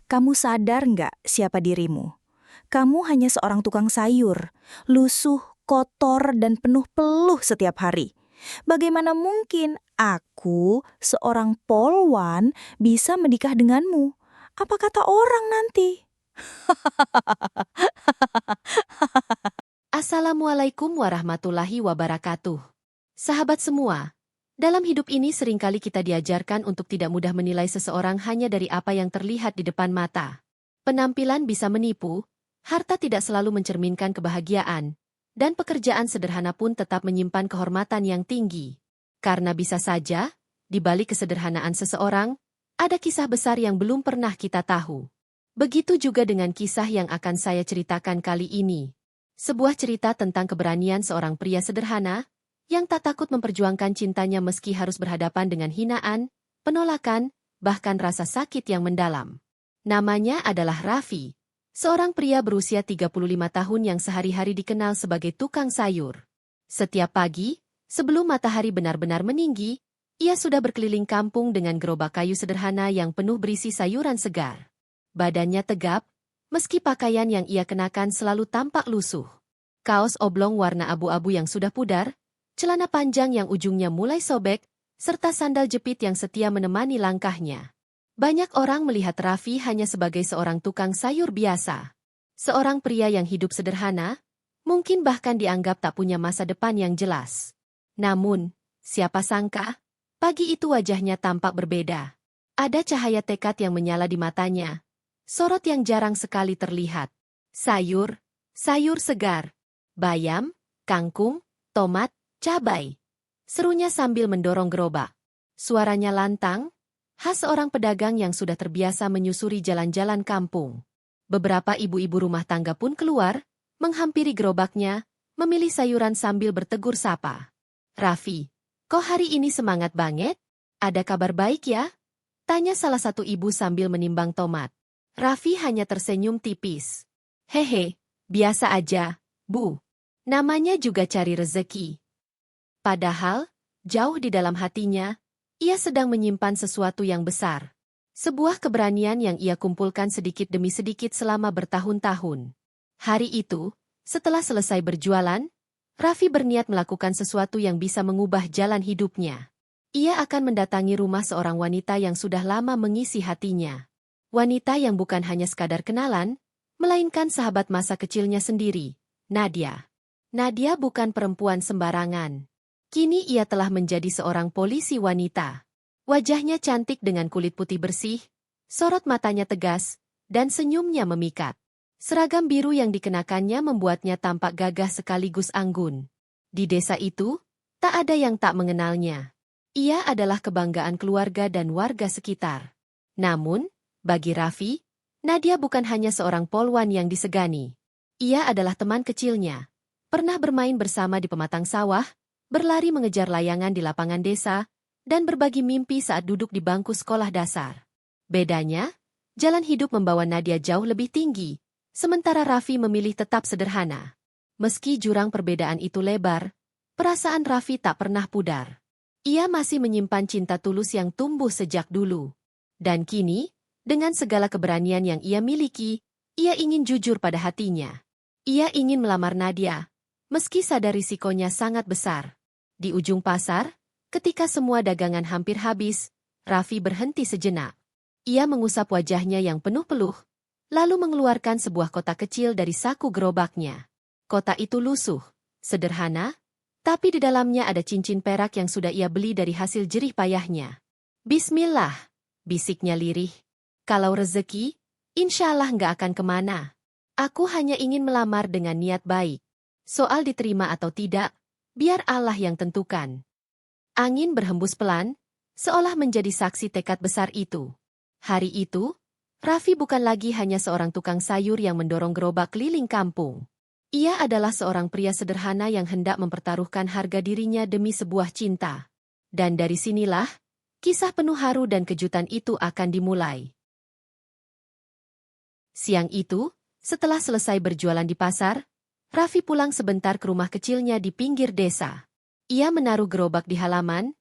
Kamu sadar nggak siapa dirimu? Kamu hanya seorang tukang sayur, lusuh, kotor, dan penuh peluh setiap hari. Bagaimana mungkin aku, seorang polwan, bisa menikah denganmu? Apa kata orang nanti? Assalamualaikum warahmatullahi wabarakatuh. Sahabat semua, dalam hidup ini seringkali kita diajarkan untuk tidak mudah menilai seseorang hanya dari apa yang terlihat di depan mata. Penampilan bisa menipu, harta tidak selalu mencerminkan kebahagiaan, dan pekerjaan sederhana pun tetap menyimpan kehormatan yang tinggi. Karena bisa saja, di balik kesederhanaan seseorang, ada kisah besar yang belum pernah kita tahu. Begitu juga dengan kisah yang akan saya ceritakan kali ini. Sebuah cerita tentang keberanian seorang pria sederhana yang tak takut memperjuangkan cintanya meski harus berhadapan dengan hinaan, penolakan, bahkan rasa sakit yang mendalam. Namanya adalah Raffi, seorang pria berusia 35 tahun yang sehari-hari dikenal sebagai tukang sayur. Setiap pagi, sebelum matahari benar-benar meninggi, ia sudah berkeliling kampung dengan gerobak kayu sederhana yang penuh berisi sayuran segar. Badannya tegap, meski pakaian yang ia kenakan selalu tampak lusuh. Kaos oblong warna abu-abu yang sudah pudar, celana panjang yang ujungnya mulai sobek, serta sandal jepit yang setia menemani langkahnya. Banyak orang melihat Raffi hanya sebagai seorang tukang sayur biasa. Seorang pria yang hidup sederhana, mungkin bahkan dianggap tak punya masa depan yang jelas. Namun, siapa sangka, pagi itu wajahnya tampak berbeda. Ada cahaya tekad yang menyala di matanya. Sorot yang jarang sekali terlihat. Sayur segar, bayam, kangkung, tomat, cabai. Serunya sambil mendorong gerobak. Suaranya lantang, khas seorang pedagang yang sudah terbiasa menyusuri jalan-jalan kampung. Beberapa ibu-ibu rumah tangga pun keluar, menghampiri gerobaknya, memilih sayuran sambil bertegur sapa. Raffi, kok hari ini semangat banget? Ada kabar baik ya? Tanya salah satu ibu sambil menimbang tomat. Raffi hanya tersenyum tipis. Hehe, biasa aja, Bu. Namanya juga cari rezeki. Padahal, jauh di dalam hatinya, ia sedang menyimpan sesuatu yang besar. Sebuah keberanian yang ia kumpulkan sedikit demi sedikit selama bertahun-tahun. Hari itu, setelah selesai berjualan, Raffi berniat melakukan sesuatu yang bisa mengubah jalan hidupnya. Ia akan mendatangi rumah seorang wanita yang sudah lama mengisi hatinya. Wanita yang bukan hanya sekadar kenalan, melainkan sahabat masa kecilnya sendiri, Nadia. Nadia bukan perempuan sembarangan. Kini ia telah menjadi seorang polisi wanita. Wajahnya cantik dengan kulit putih bersih, sorot matanya tegas, dan senyumnya memikat. Seragam biru yang dikenakannya membuatnya tampak gagah sekaligus anggun. Di desa itu, tak ada yang tak mengenalnya. Ia adalah kebanggaan keluarga dan warga sekitar. Namun, bagi Raffi, Nadia bukan hanya seorang polwan yang disegani. Ia adalah teman kecilnya. Pernah bermain bersama di pematang sawah, berlari mengejar layangan di lapangan desa, dan berbagi mimpi saat duduk di bangku sekolah dasar. Bedanya, jalan hidup membawa Nadia jauh lebih tinggi, sementara Raffi memilih tetap sederhana. Meski jurang perbedaan itu lebar, perasaan Raffi tak pernah pudar. Ia masih menyimpan cinta tulus yang tumbuh sejak dulu. Dan kini, dengan segala keberanian yang ia miliki, ia ingin jujur pada hatinya. Ia ingin melamar Nadia, meski sadar risikonya sangat besar. Di ujung pasar, ketika semua dagangan hampir habis, Raffi berhenti sejenak. Ia mengusap wajahnya yang penuh peluh, lalu mengeluarkan sebuah kotak kecil dari saku gerobaknya. Kotak itu lusuh, sederhana, tapi di dalamnya ada cincin perak yang sudah ia beli dari hasil jerih payahnya. Bismillah, bisiknya lirih. Kalau rezeki, insya Allah nggak akan kemana. Aku hanya ingin melamar dengan niat baik. Soal diterima atau tidak, biar Allah yang tentukan. Angin berhembus pelan, seolah menjadi saksi tekad besar itu. Hari itu, Raffi bukan lagi hanya seorang tukang sayur yang mendorong gerobak keliling kampung. Ia adalah seorang pria sederhana yang hendak mempertaruhkan harga dirinya demi sebuah cinta. Dan dari sinilah, kisah penuh haru dan kejutan itu akan dimulai. Siang itu, setelah selesai berjualan di pasar, Raffi pulang sebentar ke rumah kecilnya di pinggir desa. Ia menaruh gerobak di halaman,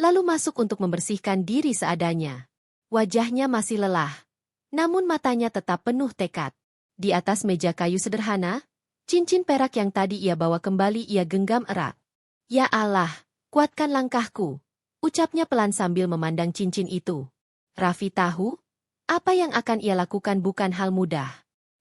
lalu masuk untuk membersihkan diri seadanya. Wajahnya masih lelah. Namun matanya tetap penuh tekad. Di atas meja kayu sederhana, cincin perak yang tadi ia bawa kembali ia genggam erat. Ya Allah, kuatkan langkahku, ucapnya pelan sambil memandang cincin itu. Raffi tahu, apa yang akan ia lakukan bukan hal mudah.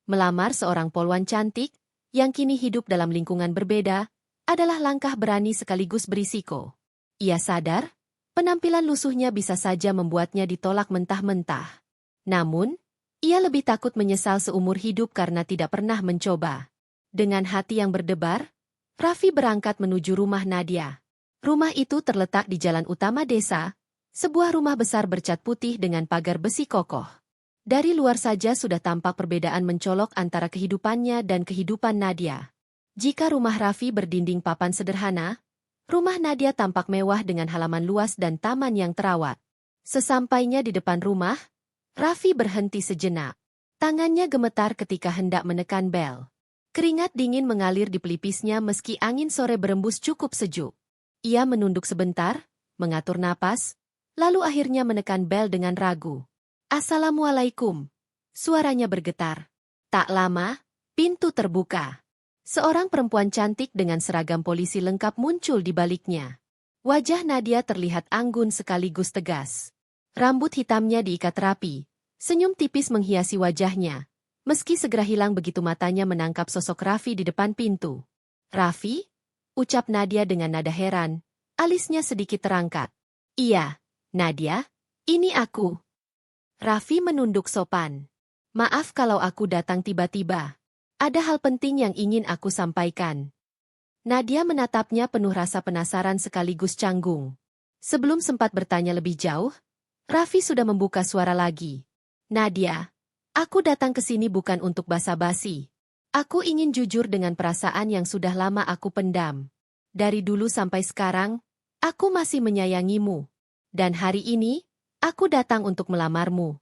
Melamar seorang polwan cantik, yang kini hidup dalam lingkungan berbeda, adalah langkah berani sekaligus berisiko. Ia sadar, penampilan lusuhnya bisa saja membuatnya ditolak mentah-mentah. Namun, ia lebih takut menyesal seumur hidup karena tidak pernah mencoba. Dengan hati yang berdebar, Raffi berangkat menuju rumah Nadia. Rumah itu terletak di jalan utama desa, sebuah rumah besar bercat putih dengan pagar besi kokoh. Dari luar saja sudah tampak perbedaan mencolok antara kehidupannya dan kehidupan Nadia. Jika rumah Raffi berdinding papan sederhana, rumah Nadia tampak mewah dengan halaman luas dan taman yang terawat. Sesampainya di depan rumah, Raffi berhenti sejenak. Tangannya gemetar ketika hendak menekan bel. Keringat dingin mengalir di pelipisnya meski angin sore berembus cukup sejuk. Ia menunduk sebentar, mengatur napas, lalu akhirnya menekan bel dengan ragu. Assalamualaikum. Suaranya bergetar. Tak lama, pintu terbuka. Seorang perempuan cantik dengan seragam polisi lengkap muncul di baliknya. Wajah Nadia terlihat anggun sekaligus tegas. Rambut hitamnya diikat rapi. Senyum tipis menghiasi wajahnya. Meski segera hilang begitu matanya menangkap sosok Raffi di depan pintu. Raffi? Ucap Nadia dengan nada heran. Alisnya sedikit terangkat. Iya, Nadia, ini aku. Raffi menunduk sopan. Maaf kalau aku datang tiba-tiba. Ada hal penting yang ingin aku sampaikan. Nadia menatapnya penuh rasa penasaran sekaligus canggung. Sebelum sempat bertanya lebih jauh, Raffi sudah membuka suara lagi. Nadia, aku datang ke sini bukan untuk basa-basi. Aku ingin jujur dengan perasaan yang sudah lama aku pendam. Dari dulu sampai sekarang, aku masih menyayangimu. Dan hari ini, aku datang untuk melamarmu.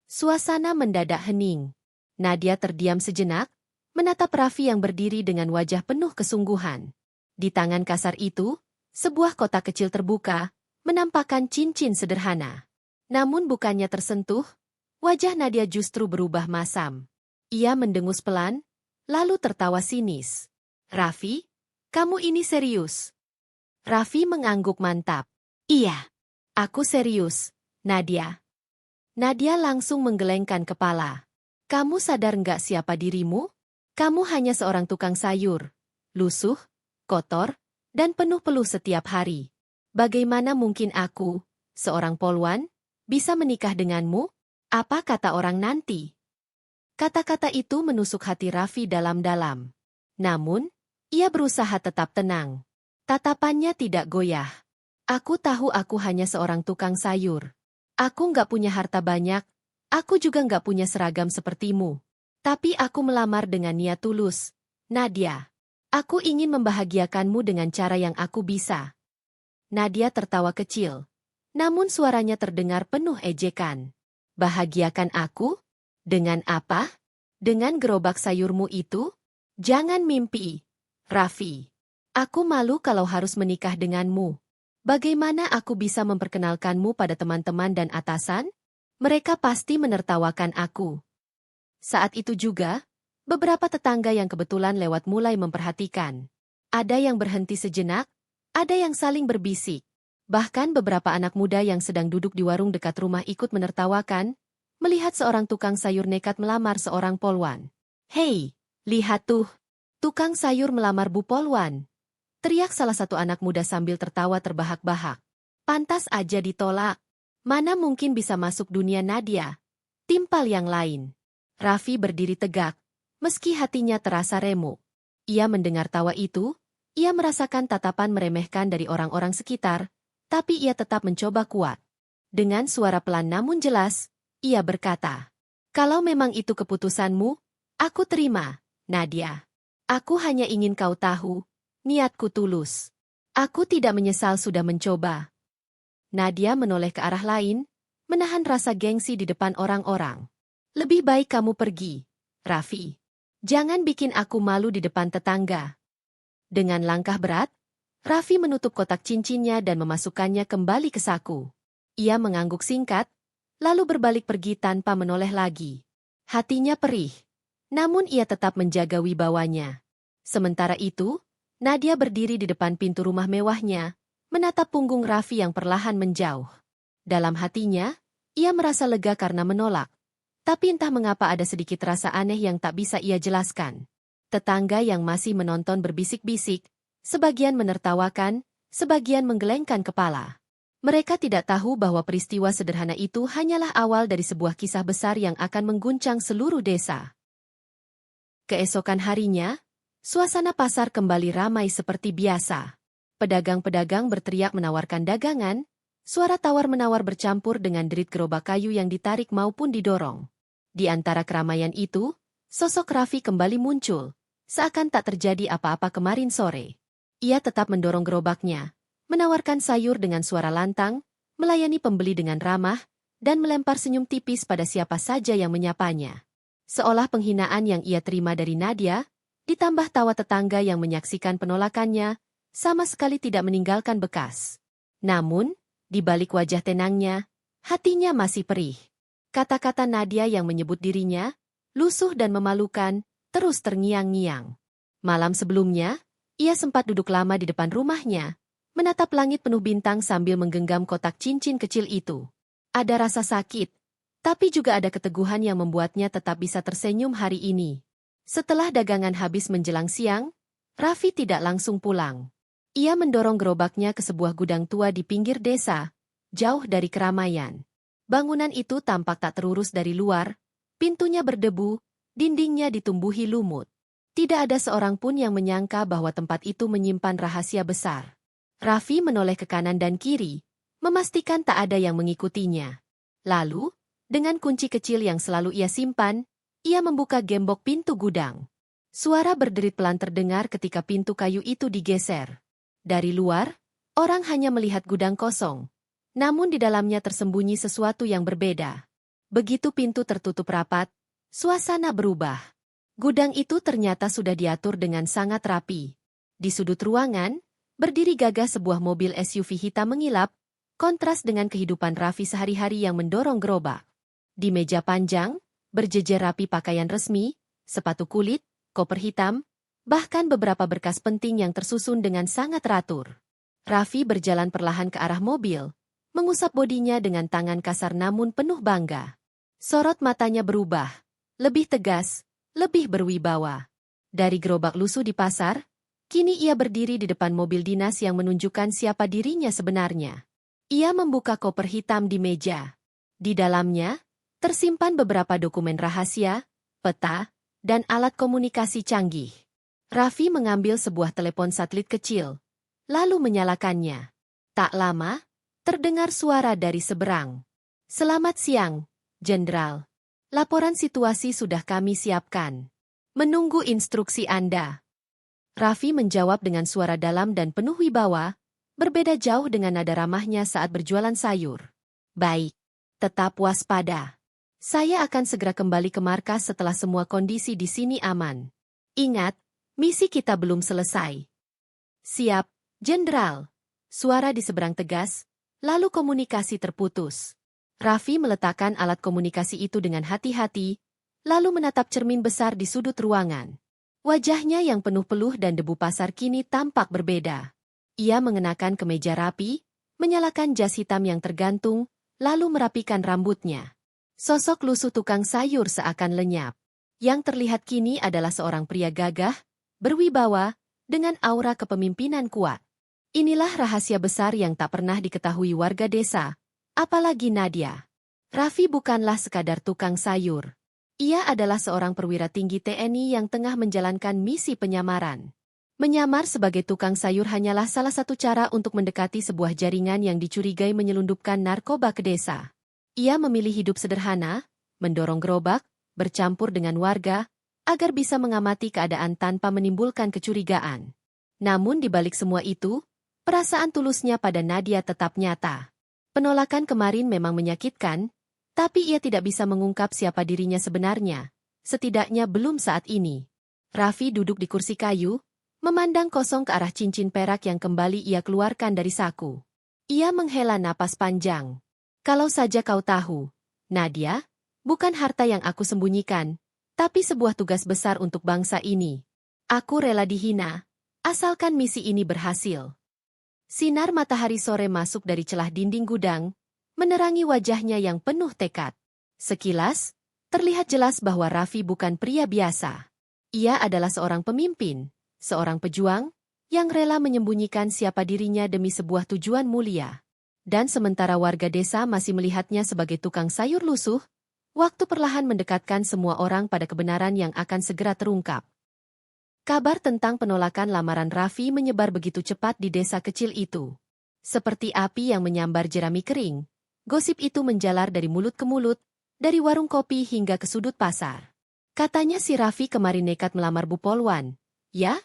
Suasana mendadak hening. Nadia terdiam sejenak, menatap Raffi yang berdiri dengan wajah penuh kesungguhan. Di tangan kasar itu, sebuah kotak kecil terbuka, menampakkan cincin sederhana. Namun bukannya tersentuh, wajah Nadia justru berubah masam. Ia mendengus pelan, lalu tertawa sinis. Raffi, kamu ini serius? Raffi mengangguk mantap. Iya. Aku serius, Nadia. Nadia langsung menggelengkan kepala. Kamu sadar nggak siapa dirimu? Kamu hanya seorang tukang sayur. Lusuh, kotor, dan penuh peluh setiap hari. Bagaimana mungkin aku, seorang polwan, bisa menikah denganmu? Apa kata orang nanti? Kata-kata itu menusuk hati Raffi dalam-dalam. Namun, ia berusaha tetap tenang. Tatapannya tidak goyah. Aku tahu aku hanya seorang tukang sayur. Aku nggak punya harta banyak, aku juga nggak punya seragam sepertimu. Tapi aku melamar dengan niat tulus. Nadia, aku ingin membahagiakanmu dengan cara yang aku bisa. Nadia tertawa kecil, namun suaranya terdengar penuh ejekan. Bahagiakan aku? Dengan apa? Dengan gerobak sayurmu itu? Jangan mimpi, Raffi. Aku malu kalau harus menikah denganmu. Bagaimana aku bisa memperkenalkanmu pada teman-teman dan atasan? Mereka pasti menertawakan aku. Saat itu juga, beberapa tetangga yang kebetulan lewat mulai memperhatikan. Ada yang berhenti sejenak, ada yang saling berbisik. Bahkan beberapa anak muda yang sedang duduk di warung dekat rumah ikut menertawakan, melihat seorang tukang sayur nekat melamar seorang polwan. Hei, lihat tuh, tukang sayur melamar Bu Polwan. Teriak salah satu anak muda sambil tertawa terbahak-bahak. Pantas aja ditolak. Mana mungkin bisa masuk dunia Nadia? Timpal yang lain. Raffi berdiri tegak, meski hatinya terasa remuk. Ia mendengar tawa itu, ia merasakan tatapan meremehkan dari orang-orang sekitar, tapi ia tetap mencoba kuat. Dengan suara pelan namun jelas, ia berkata, "Kalau memang itu keputusanmu, aku terima, Nadia. Aku hanya ingin kau tahu, niatku tulus. Aku tidak menyesal sudah mencoba." Nadia menoleh ke arah lain, menahan rasa gengsi di depan orang-orang. Lebih baik kamu pergi, Raffi. Jangan bikin aku malu di depan tetangga. Dengan langkah berat, Raffi menutup kotak cincinnya dan memasukkannya kembali ke saku. Ia mengangguk singkat, lalu berbalik pergi tanpa menoleh lagi. Hatinya perih, namun ia tetap menjaga wibawanya. Sementara itu, Nadia berdiri di depan pintu rumah mewahnya, menatap punggung Raffi yang perlahan menjauh. Dalam hatinya, ia merasa lega karena menolak. Tapi entah mengapa ada sedikit rasa aneh yang tak bisa ia jelaskan. Tetangga yang masih menonton berbisik-bisik, sebagian menertawakan, sebagian menggelengkan kepala. Mereka tidak tahu bahwa peristiwa sederhana itu hanyalah awal dari sebuah kisah besar yang akan mengguncang seluruh desa. Keesokan harinya, suasana pasar kembali ramai seperti biasa. Pedagang-pedagang berteriak menawarkan dagangan, suara tawar-menawar bercampur dengan derit gerobak kayu yang ditarik maupun didorong. Di antara keramaian itu, sosok Raffi kembali muncul, seakan tak terjadi apa-apa kemarin sore. Ia tetap mendorong gerobaknya, menawarkan sayur dengan suara lantang, melayani pembeli dengan ramah, dan melempar senyum tipis pada siapa saja yang menyapanya. Seolah penghinaan yang ia terima dari Nadia, ditambah tawa tetangga yang menyaksikan penolakannya, sama sekali tidak meninggalkan bekas. Namun, di balik wajah tenangnya, hatinya masih perih. Kata-kata Nadia yang menyebut dirinya, lusuh dan memalukan, terus terngiang-ngiang. Malam sebelumnya, ia sempat duduk lama di depan rumahnya, menatap langit penuh bintang sambil menggenggam kotak cincin kecil itu. Ada rasa sakit, tapi juga ada keteguhan yang membuatnya tetap bisa tersenyum hari ini. Setelah dagangan habis menjelang siang, Raffi tidak langsung pulang. Ia mendorong gerobaknya ke sebuah gudang tua di pinggir desa, jauh dari keramaian. Bangunan itu tampak tak terurus dari luar, pintunya berdebu, dindingnya ditumbuhi lumut. Tidak ada seorang pun yang menyangka bahwa tempat itu menyimpan rahasia besar. Raffi menoleh ke kanan dan kiri, memastikan tak ada yang mengikutinya. Lalu, dengan kunci kecil yang selalu ia simpan, ia membuka gembok pintu gudang. Suara berderit pelan terdengar ketika pintu kayu itu digeser. Dari luar, orang hanya melihat gudang kosong. Namun di dalamnya tersembunyi sesuatu yang berbeda. Begitu pintu tertutup rapat, suasana berubah. Gudang itu ternyata sudah diatur dengan sangat rapi. Di sudut ruangan, berdiri gagah sebuah mobil SUV hitam mengilap, kontras dengan kehidupan Raffi sehari-hari yang mendorong gerobak. Di meja panjang, berjejer rapi pakaian resmi, sepatu kulit, koper hitam, bahkan beberapa berkas penting yang tersusun dengan sangat teratur. Raffi berjalan perlahan ke arah mobil, mengusap bodinya dengan tangan kasar namun penuh bangga. Sorot matanya berubah, lebih tegas, lebih berwibawa. Dari gerobak lusuh di pasar, kini ia berdiri di depan mobil dinas yang menunjukkan siapa dirinya sebenarnya. Ia membuka koper hitam di meja. Di dalamnya, tersimpan beberapa dokumen rahasia, peta, dan alat komunikasi canggih. Raffi mengambil sebuah telepon satelit kecil, lalu menyalakannya. Tak lama, terdengar suara dari seberang. "Selamat siang, Jenderal. Laporan situasi sudah kami siapkan. Menunggu instruksi Anda." Raffi menjawab dengan suara dalam dan penuh wibawa, berbeda jauh dengan nada ramahnya saat berjualan sayur. "Baik, tetap waspada. Saya akan segera kembali ke markas setelah semua kondisi di sini aman. Ingat, misi kita belum selesai." "Siap, Jenderal." Suara di seberang tegas, lalu komunikasi terputus. Raffi meletakkan alat komunikasi itu dengan hati-hati, lalu menatap cermin besar di sudut ruangan. Wajahnya yang penuh peluh dan debu pasar kini tampak berbeda. Ia mengenakan kemeja rapi, menyalakan jas hitam yang tergantung, lalu merapikan rambutnya. Sosok lusuh tukang sayur seakan lenyap. Yang terlihat kini adalah seorang pria gagah, berwibawa, dengan aura kepemimpinan kuat. Inilah rahasia besar yang tak pernah diketahui warga desa, apalagi Nadia. Raffi bukanlah sekadar tukang sayur. Ia adalah seorang perwira tinggi TNI yang tengah menjalankan misi penyamaran. Menyamar sebagai tukang sayur hanyalah salah satu cara untuk mendekati sebuah jaringan yang dicurigai menyelundupkan narkoba ke desa. Ia memilih hidup sederhana, mendorong gerobak, bercampur dengan warga, agar bisa mengamati keadaan tanpa menimbulkan kecurigaan. Namun di balik semua itu, perasaan tulusnya pada Nadia tetap nyata. Penolakan kemarin memang menyakitkan, tapi ia tidak bisa mengungkap siapa dirinya sebenarnya, setidaknya belum saat ini. Raffi duduk di kursi kayu, memandang kosong ke arah cincin perak yang kembali ia keluarkan dari saku. Ia menghela napas panjang. "Kalau saja kau tahu, Nadia, bukan harta yang aku sembunyikan, tapi sebuah tugas besar untuk bangsa ini. Aku rela dihina, asalkan misi ini berhasil. Sinar matahari sore masuk dari celah dinding gudang, menerangi wajahnya yang penuh tekad. Sekilas, terlihat jelas bahwa Raffi bukan pria biasa. Ia adalah seorang pemimpin, seorang pejuang, yang rela menyembunyikan siapa dirinya demi sebuah tujuan mulia. Dan sementara warga desa masih melihatnya sebagai tukang sayur lusuh, waktu perlahan mendekatkan semua orang pada kebenaran yang akan segera terungkap. Kabar tentang penolakan lamaran Raffi menyebar begitu cepat di desa kecil itu. Seperti api yang menyambar jerami kering, gosip itu menjalar dari mulut ke mulut, dari warung kopi hingga ke sudut pasar. Katanya si Raffi kemarin nekat melamar Bu Polwan. Ya?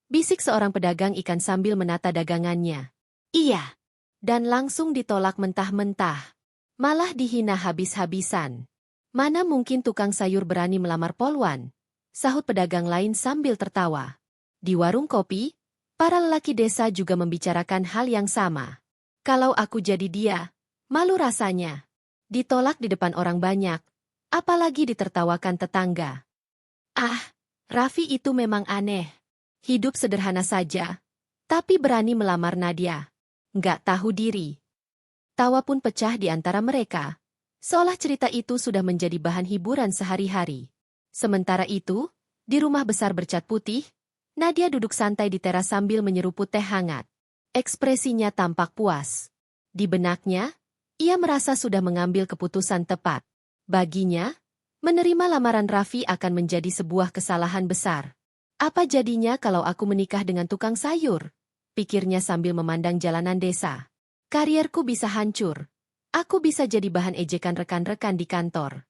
Bisik seorang pedagang ikan sambil menata dagangannya. Iya. Dan langsung ditolak mentah-mentah. Malah dihina habis-habisan. Mana mungkin tukang sayur berani melamar Polwan? Sahut pedagang lain sambil tertawa. Di warung kopi, para lelaki desa juga membicarakan hal yang sama. Kalau aku jadi dia, malu rasanya. Ditolak di depan orang banyak, apalagi ditertawakan tetangga. Ah, Raffi itu memang aneh. Hidup sederhana saja, tapi berani melamar Nadia. Nggak tahu diri. Tawa pun pecah di antara mereka, seolah cerita itu sudah menjadi bahan hiburan sehari-hari. Sementara itu, di rumah besar bercat putih, Nadia duduk santai di teras sambil menyeruput teh hangat. Ekspresinya tampak puas. Di benaknya, ia merasa sudah mengambil keputusan tepat. Baginya, menerima lamaran Raffi akan menjadi sebuah kesalahan besar. Apa jadinya kalau aku menikah dengan tukang sayur? Pikirnya sambil memandang jalanan desa. Karierku bisa hancur. Aku bisa jadi bahan ejekan rekan-rekan di kantor.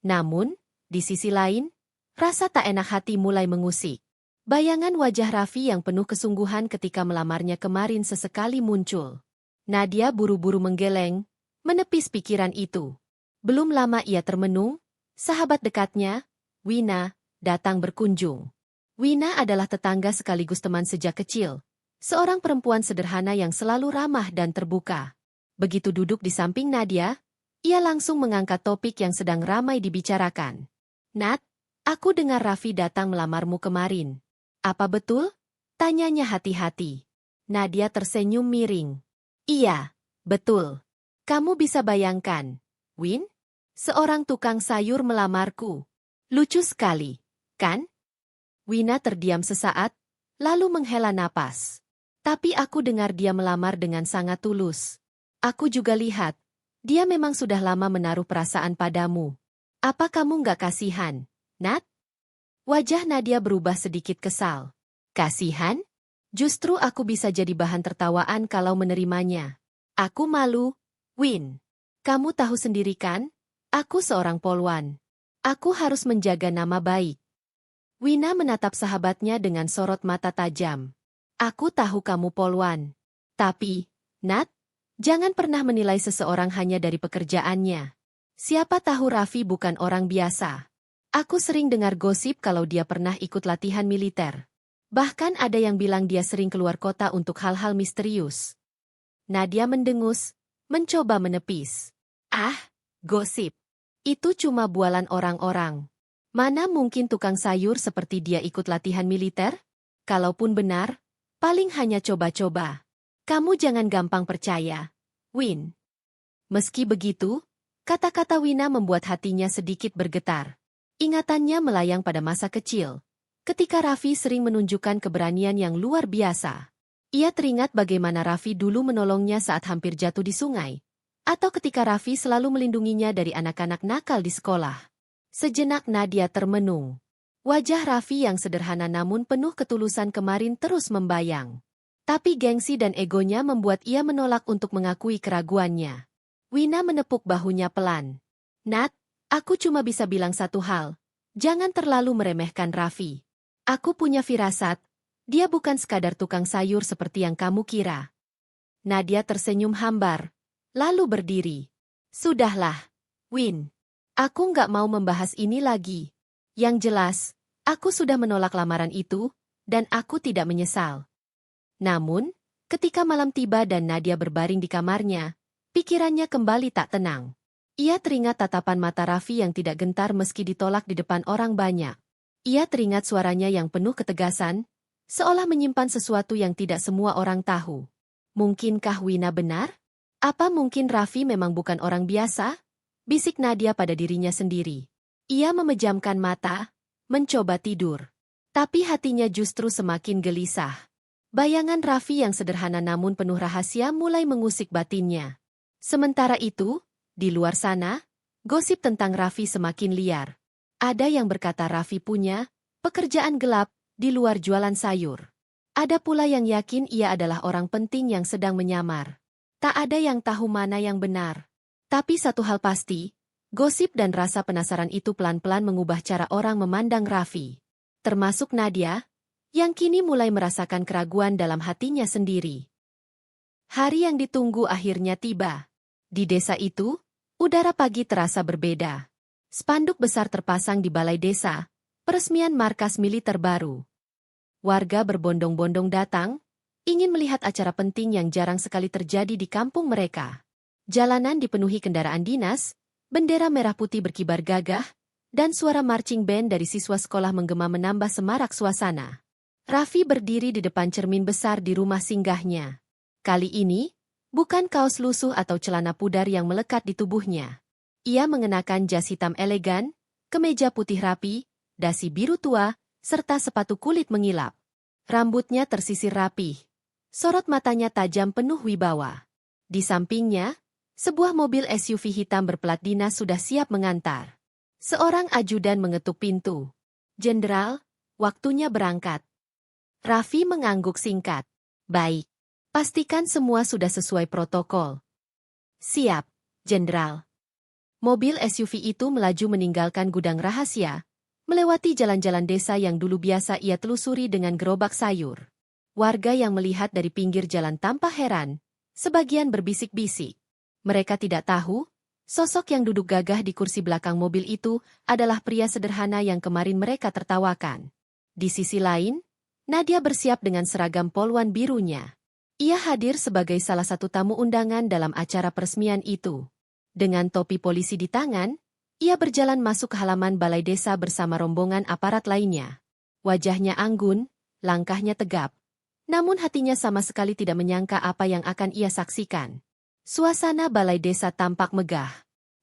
Namun, di sisi lain, rasa tak enak hati mulai mengusik. Bayangan wajah Raffi yang penuh kesungguhan ketika melamarnya kemarin sesekali muncul. Nadia buru-buru menggeleng, menepis pikiran itu. Belum lama ia termenung, sahabat dekatnya, Wina, datang berkunjung. Wina adalah tetangga sekaligus teman sejak kecil. Seorang perempuan sederhana yang selalu ramah dan terbuka. Begitu duduk di samping Nadia, ia langsung mengangkat topik yang sedang ramai dibicarakan. Nat, aku dengar Raffi datang melamarmu kemarin. Apa betul? Tanyanya hati-hati. Nadia tersenyum miring. Iya, betul. Kamu bisa bayangkan, Win? Seorang tukang sayur melamarku. Lucu sekali, kan? Wina terdiam sesaat, lalu menghela napas. Tapi aku dengar dia melamar dengan sangat tulus. Aku juga lihat, dia memang sudah lama menaruh perasaan padamu. Apa kamu nggak kasihan, Nat? Wajah Nadia berubah sedikit kesal. Kasihan? Justru aku bisa jadi bahan tertawaan kalau menerimanya. Aku malu, Win. Kamu tahu sendiri kan? Aku seorang polwan. Aku harus menjaga nama baik. Wina menatap sahabatnya dengan sorot mata tajam. Aku tahu kamu polwan. Tapi, Nat, jangan pernah menilai seseorang hanya dari pekerjaannya. Siapa tahu Raffi bukan orang biasa. Aku sering dengar gosip kalau dia pernah ikut latihan militer. Bahkan ada yang bilang dia sering keluar kota untuk hal-hal misterius. Nadia mendengus, mencoba menepis. Ah, gosip. Itu cuma bualan orang-orang. Mana mungkin tukang sayur seperti dia ikut latihan militer? Kalaupun benar, paling hanya coba-coba. Kamu jangan gampang percaya, Win. Meski begitu, kata-kata Wina membuat hatinya sedikit bergetar. Ingatannya melayang pada masa kecil, ketika Raffi sering menunjukkan keberanian yang luar biasa. Ia teringat bagaimana Raffi dulu menolongnya saat hampir jatuh di sungai, atau ketika Raffi selalu melindunginya dari anak-anak nakal di sekolah. Sejenak Nadia termenung. Wajah Raffi yang sederhana namun penuh ketulusan kemarin terus membayang. Tapi gengsi dan egonya membuat ia menolak untuk mengakui keraguannya. Wina menepuk bahunya pelan. Nat, aku cuma bisa bilang satu hal. Jangan terlalu meremehkan Raffi. Aku punya firasat. Dia bukan sekadar tukang sayur seperti yang kamu kira. Nadia tersenyum hambar, lalu berdiri. Sudahlah, Win. Aku nggak mau membahas ini lagi. Yang jelas, aku sudah menolak lamaran itu, dan aku tidak menyesal. Namun, ketika malam tiba dan Nadia berbaring di kamarnya, pikirannya kembali tak tenang. Ia teringat tatapan mata Raffi yang tidak gentar meski ditolak di depan orang banyak. Ia teringat suaranya yang penuh ketegasan, seolah menyimpan sesuatu yang tidak semua orang tahu. Mungkinkah Wina benar? Apa mungkin Raffi memang bukan orang biasa? Bisik Nadia pada dirinya sendiri. Ia memejamkan mata, mencoba tidur. Tapi hatinya justru semakin gelisah. Bayangan Raffi yang sederhana namun penuh rahasia mulai mengusik batinnya. Sementara itu, di luar sana, gosip tentang Raffi semakin liar. Ada yang berkata Raffi punya pekerjaan gelap di luar jualan sayur. Ada pula yang yakin ia adalah orang penting yang sedang menyamar. Tak ada yang tahu mana yang benar. Tapi satu hal pasti, gosip dan rasa penasaran itu pelan-pelan mengubah cara orang memandang Raffi. Termasuk Nadia, yang kini mulai merasakan keraguan dalam hatinya sendiri. Hari yang ditunggu akhirnya tiba. Di desa itu, udara pagi terasa berbeda. Spanduk besar terpasang di balai desa, peresmian markas militer baru. Warga berbondong-bondong datang, ingin melihat acara penting yang jarang sekali terjadi di kampung mereka. Jalanan dipenuhi kendaraan dinas, bendera merah putih berkibar gagah, dan suara marching band dari siswa sekolah menggema menambah semarak suasana. Raffi berdiri di depan cermin besar di rumah singgahnya. Kali ini, bukan kaos lusuh atau celana pudar yang melekat di tubuhnya. Ia mengenakan jas hitam elegan, kemeja putih rapi, dasi biru tua, serta sepatu kulit mengilap. Rambutnya tersisir rapih. Sorot matanya tajam penuh wibawa. Di sampingnya, sebuah mobil SUV hitam berplat dinas sudah siap mengantar. Seorang ajudan mengetuk pintu. "Jenderal, waktunya berangkat." Raffi mengangguk singkat. "Baik. Pastikan semua sudah sesuai protokol." "Siap, Jenderal." Mobil SUV itu melaju meninggalkan gudang rahasia, melewati jalan-jalan desa yang dulu biasa ia telusuri dengan gerobak sayur. Warga yang melihat dari pinggir jalan tampak heran, sebagian berbisik-bisik. Mereka tidak tahu, sosok yang duduk gagah di kursi belakang mobil itu adalah pria sederhana yang kemarin mereka tertawakan. Di sisi lain, Nadia bersiap dengan seragam polwan birunya. Ia hadir sebagai salah satu tamu undangan dalam acara peresmian itu. Dengan topi polisi di tangan, ia berjalan masuk ke halaman balai desa bersama rombongan aparat lainnya. Wajahnya anggun, langkahnya tegap. Namun hatinya sama sekali tidak menyangka apa yang akan ia saksikan. Suasana balai desa tampak megah.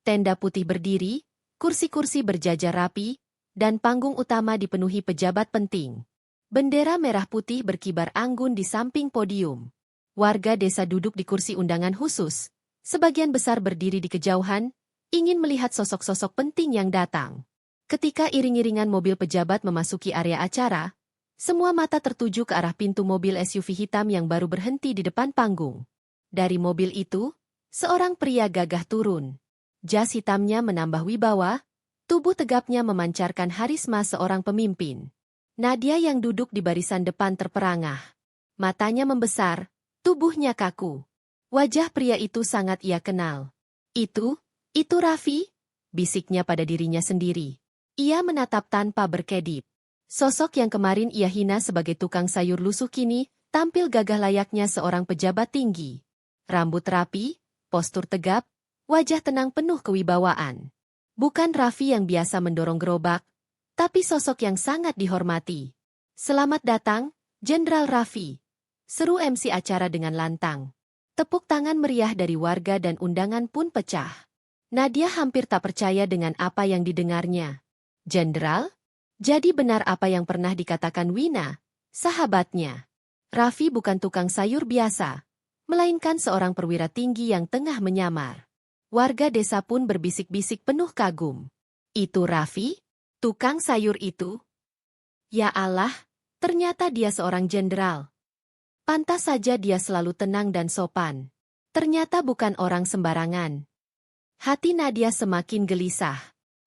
Tenda putih berdiri, kursi-kursi berjajar rapi, dan panggung utama dipenuhi pejabat penting. Bendera merah putih berkibar anggun di samping podium. Warga desa duduk di kursi undangan khusus, sebagian besar berdiri di kejauhan, ingin melihat sosok-sosok penting yang datang. Ketika iring-iringan mobil pejabat memasuki area acara, semua mata tertuju ke arah pintu mobil SUV hitam yang baru berhenti di depan panggung. Dari mobil itu, seorang pria gagah turun. Jas hitamnya menambah wibawa, tubuh tegapnya memancarkan harisma seorang pemimpin. Nadia yang duduk di barisan depan terperangah. Matanya membesar, tubuhnya kaku. Wajah pria itu sangat ia kenal. Itu Raffi, bisiknya pada dirinya sendiri. Ia menatap tanpa berkedip. Sosok yang kemarin ia hina sebagai tukang sayur lusuh kini tampil gagah layaknya seorang pejabat tinggi. Rambut rapi, postur tegap, wajah tenang penuh kewibawaan. Bukan Raffi yang biasa mendorong gerobak, tapi sosok yang sangat dihormati. "Selamat datang, Jenderal Raffi," seru MC acara dengan lantang. Tepuk tangan meriah dari warga dan undangan pun pecah. Nadia hampir tak percaya dengan apa yang didengarnya. "Jenderal? Jadi benar apa yang pernah dikatakan Wina, sahabatnya. Raffi bukan tukang sayur biasa, melainkan seorang perwira tinggi yang tengah menyamar." Warga desa pun berbisik-bisik penuh kagum. "Itu Raffi? Tukang sayur itu? Ya Allah, ternyata dia seorang jenderal. Pantas saja dia selalu tenang dan sopan. Ternyata bukan orang sembarangan." Hati Nadia semakin gelisah.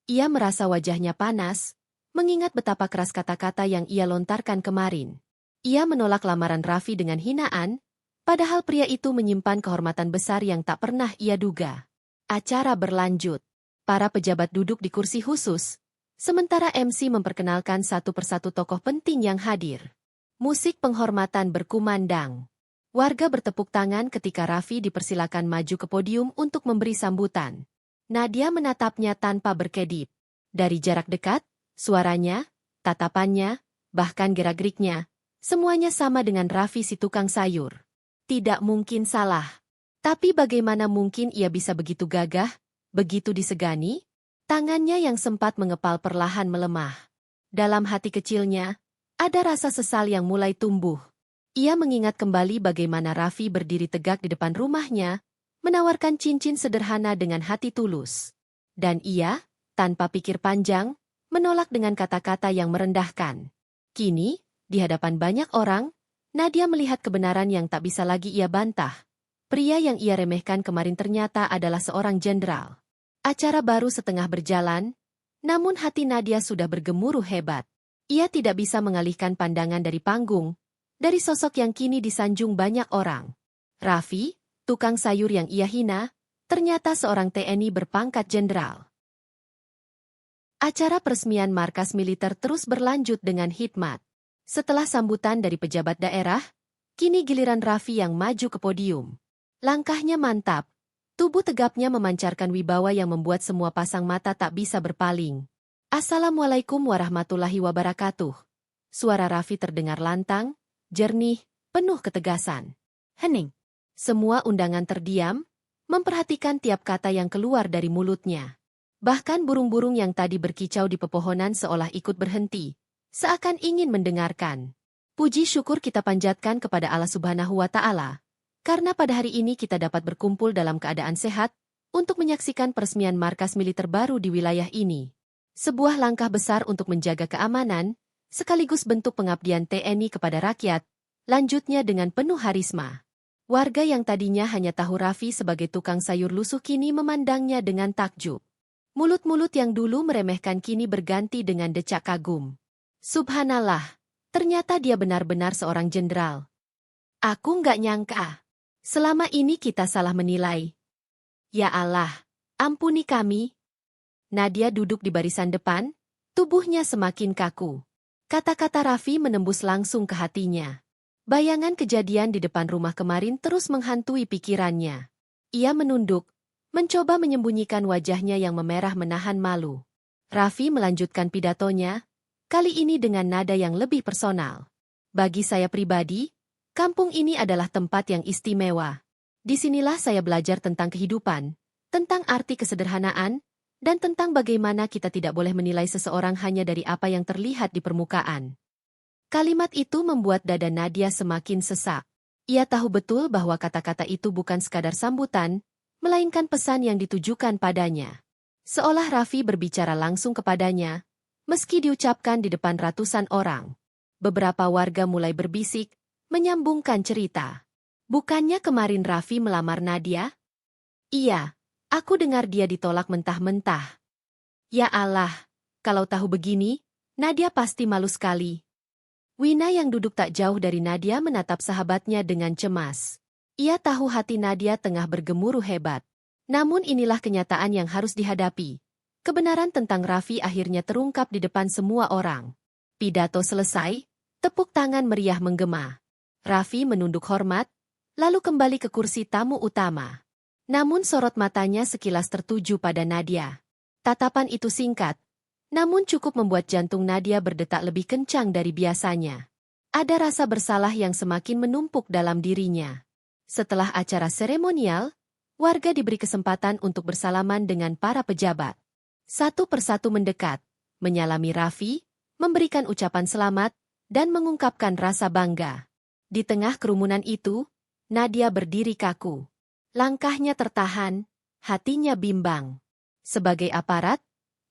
Ia merasa wajahnya panas, mengingat betapa keras kata-kata yang ia lontarkan kemarin. Ia menolak lamaran Raffi dengan hinaan, padahal pria itu menyimpan kehormatan besar yang tak pernah ia duga. Acara berlanjut. Para pejabat duduk di kursi khusus, sementara MC memperkenalkan satu persatu tokoh penting yang hadir. Musik penghormatan berkumandang. Warga bertepuk tangan ketika Raffi dipersilakan maju ke podium untuk memberi sambutan. Nadia menatapnya tanpa berkedip. Dari jarak dekat, suaranya, tatapannya, bahkan gerak-geriknya, semuanya sama dengan Raffi si tukang sayur. Tidak mungkin salah. Tapi bagaimana mungkin ia bisa begitu gagah, begitu disegani? Tangannya yang sempat mengepal perlahan melemah. Dalam hati kecilnya, ada rasa sesal yang mulai tumbuh. Ia mengingat kembali bagaimana Raffi berdiri tegak di depan rumahnya, menawarkan cincin sederhana dengan hati tulus. Dan ia, tanpa pikir panjang, menolak dengan kata-kata yang merendahkan. Kini, di hadapan banyak orang, Nadia melihat kebenaran yang tak bisa lagi ia bantah. Pria yang ia remehkan kemarin ternyata adalah seorang jenderal. Acara baru setengah berjalan, namun hati Nadia sudah bergemuruh hebat. Ia tidak bisa mengalihkan pandangan dari panggung, dari sosok yang kini disanjung banyak orang. Raffi, tukang sayur yang ia hina, ternyata seorang TNI berpangkat jenderal. Acara peresmian markas militer terus berlanjut dengan hikmat. Setelah sambutan dari pejabat daerah, kini giliran Raffi yang maju ke podium. Langkahnya mantap, tubuh tegapnya memancarkan wibawa yang membuat semua pasang mata tak bisa berpaling. Assalamualaikum warahmatullahi wabarakatuh. Suara Raffi terdengar lantang, jernih, penuh ketegasan. Hening. Semua undangan terdiam, memperhatikan tiap kata yang keluar dari mulutnya. Bahkan burung-burung yang tadi berkicau di pepohonan seolah ikut berhenti, seakan ingin mendengarkan. Puji syukur kita panjatkan kepada Allah Subhanahu wa Ta'ala, karena pada hari ini kita dapat berkumpul dalam keadaan sehat untuk menyaksikan peresmian markas militer baru di wilayah ini. Sebuah langkah besar untuk menjaga keamanan, sekaligus bentuk pengabdian TNI kepada rakyat, lanjutnya dengan penuh harisma. Warga yang tadinya hanya tahu Raffi sebagai tukang sayur lusuh kini memandangnya dengan takjub. Mulut-mulut yang dulu meremehkan kini berganti dengan decak kagum. Subhanallah, ternyata dia benar-benar seorang jenderal. Aku nggak nyangka. Selama ini kita salah menilai. Ya Allah, ampuni kami. Nadia duduk di barisan depan, tubuhnya semakin kaku. Kata-kata Raffi menembus langsung ke hatinya. Bayangan kejadian di depan rumah kemarin terus menghantui pikirannya. Ia menunduk, mencoba menyembunyikan wajahnya yang memerah menahan malu. Raffi melanjutkan pidatonya, kali ini dengan nada yang lebih personal. Bagi saya pribadi, kampung ini adalah tempat yang istimewa. Disinilah saya belajar tentang kehidupan, tentang arti kesederhanaan, dan tentang bagaimana kita tidak boleh menilai seseorang hanya dari apa yang terlihat di permukaan. Kalimat itu membuat dada Nadia semakin sesak. Ia tahu betul bahwa kata-kata itu bukan sekadar sambutan, melainkan pesan yang ditujukan padanya. Seolah Raffi berbicara langsung kepadanya, meski diucapkan di depan ratusan orang. Beberapa warga mulai berbisik, menyambungkan cerita. Bukannya kemarin Raffi melamar Nadia? Iya, aku dengar dia ditolak mentah-mentah. Ya Allah, kalau tahu begini, Nadia pasti malu sekali. Wina yang duduk tak jauh dari Nadia menatap sahabatnya dengan cemas. Ia tahu hati Nadia tengah bergemuruh hebat. Namun inilah kenyataan yang harus dihadapi. Kebenaran tentang Raffi akhirnya terungkap di depan semua orang. Pidato selesai, tepuk tangan meriah menggema. Raffi menunduk hormat, lalu kembali ke kursi tamu utama. Namun sorot matanya sekilas tertuju pada Nadia. Tatapan itu singkat, namun cukup membuat jantung Nadia berdetak lebih kencang dari biasanya. Ada rasa bersalah yang semakin menumpuk dalam dirinya. Setelah acara seremonial, warga diberi kesempatan untuk bersalaman dengan para pejabat. Satu persatu mendekat, menyalami Raffi, memberikan ucapan selamat, dan mengungkapkan rasa bangga. Di tengah kerumunan itu, Nadia berdiri kaku. Langkahnya tertahan, hatinya bimbang. Sebagai aparat,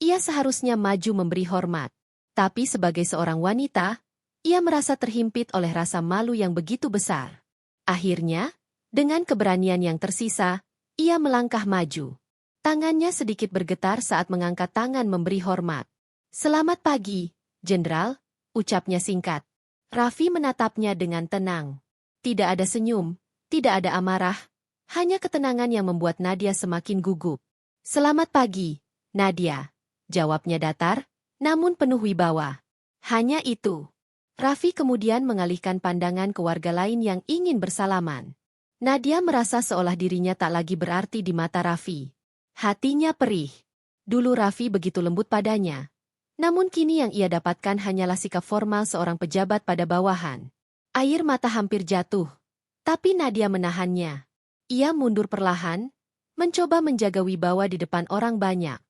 ia seharusnya maju memberi hormat. Tapi sebagai seorang wanita, ia merasa terhimpit oleh rasa malu yang begitu besar. Akhirnya, dengan keberanian yang tersisa, ia melangkah maju. Tangannya sedikit bergetar saat mengangkat tangan memberi hormat. Selamat pagi, Jenderal, ucapnya singkat. Raffi menatapnya dengan tenang. Tidak ada senyum, tidak ada amarah, hanya ketenangan yang membuat Nadia semakin gugup. Selamat pagi, Nadia, jawabnya datar, namun penuh wibawa. Hanya itu. Raffi kemudian mengalihkan pandangan ke warga lain yang ingin bersalaman. Nadia merasa seolah dirinya tak lagi berarti di mata Raffi. Hatinya perih. Dulu Raffi begitu lembut padanya. Namun kini yang ia dapatkan hanyalah sikap formal seorang pejabat pada bawahan. Air mata hampir jatuh. Tapi Nadia menahannya. Ia mundur perlahan, mencoba menjaga wibawa di depan orang banyak.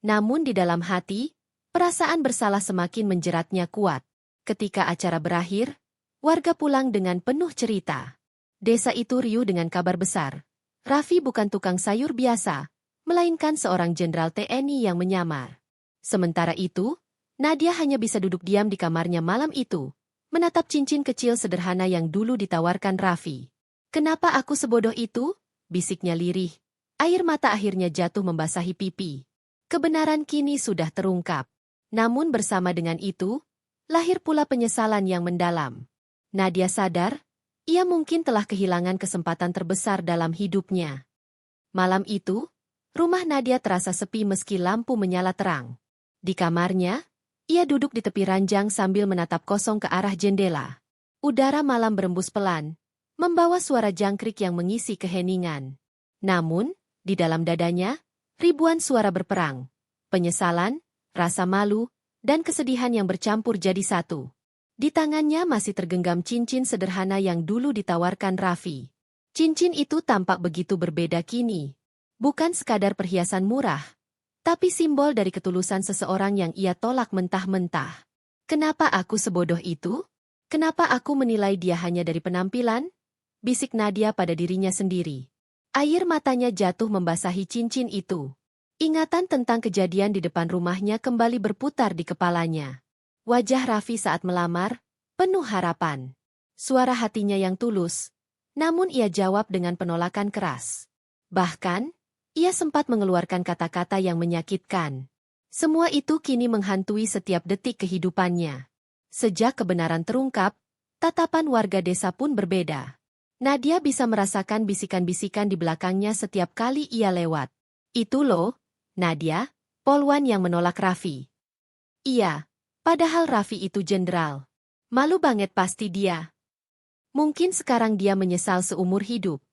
Namun di dalam hati, perasaan bersalah semakin menjeratnya kuat. Ketika acara berakhir, warga pulang dengan penuh cerita. Desa itu riuh dengan kabar besar. Raffi bukan tukang sayur biasa, melainkan seorang jenderal TNI yang menyamar. Sementara itu, Nadia hanya bisa duduk diam di kamarnya malam itu, menatap cincin kecil sederhana yang dulu ditawarkan Raffi. "Kenapa aku sebodoh itu?" bisiknya lirih. Air mata akhirnya jatuh membasahi pipi. Kebenaran kini sudah terungkap. Namun bersama dengan itu, lahir pula penyesalan yang mendalam. Nadia sadar, ia mungkin telah kehilangan kesempatan terbesar dalam hidupnya. Malam itu, rumah Nadia terasa sepi meski lampu menyala terang. Di kamarnya, ia duduk di tepi ranjang sambil menatap kosong ke arah jendela. Udara malam berembus pelan, membawa suara jangkrik yang mengisi keheningan. Namun, di dalam dadanya, ribuan suara berperang. Penyesalan, rasa malu, dan kesedihan yang bercampur jadi satu. Di tangannya masih tergenggam cincin sederhana yang dulu ditawarkan Raffi. Cincin itu tampak begitu berbeda kini. Bukan sekadar perhiasan murah, tapi simbol dari ketulusan seseorang yang ia tolak mentah-mentah. "Kenapa aku sebodoh itu? Kenapa aku menilai dia hanya dari penampilan?" bisik Nadia pada dirinya sendiri. Air matanya jatuh membasahi cincin itu. Ingatan tentang kejadian di depan rumahnya kembali berputar di kepalanya. Wajah Raffi saat melamar, penuh harapan. Suara hatinya yang tulus, namun ia jawab dengan penolakan keras. Bahkan, ia sempat mengeluarkan kata-kata yang menyakitkan. Semua itu kini menghantui setiap detik kehidupannya. Sejak kebenaran terungkap, tatapan warga desa pun berbeda. Nadia bisa merasakan bisikan-bisikan di belakangnya setiap kali ia lewat. "Itu loh, Nadia, polwan yang menolak Raffi." Iya, padahal Raffi itu jenderal. Malu banget pasti dia. Mungkin sekarang dia menyesal seumur hidup.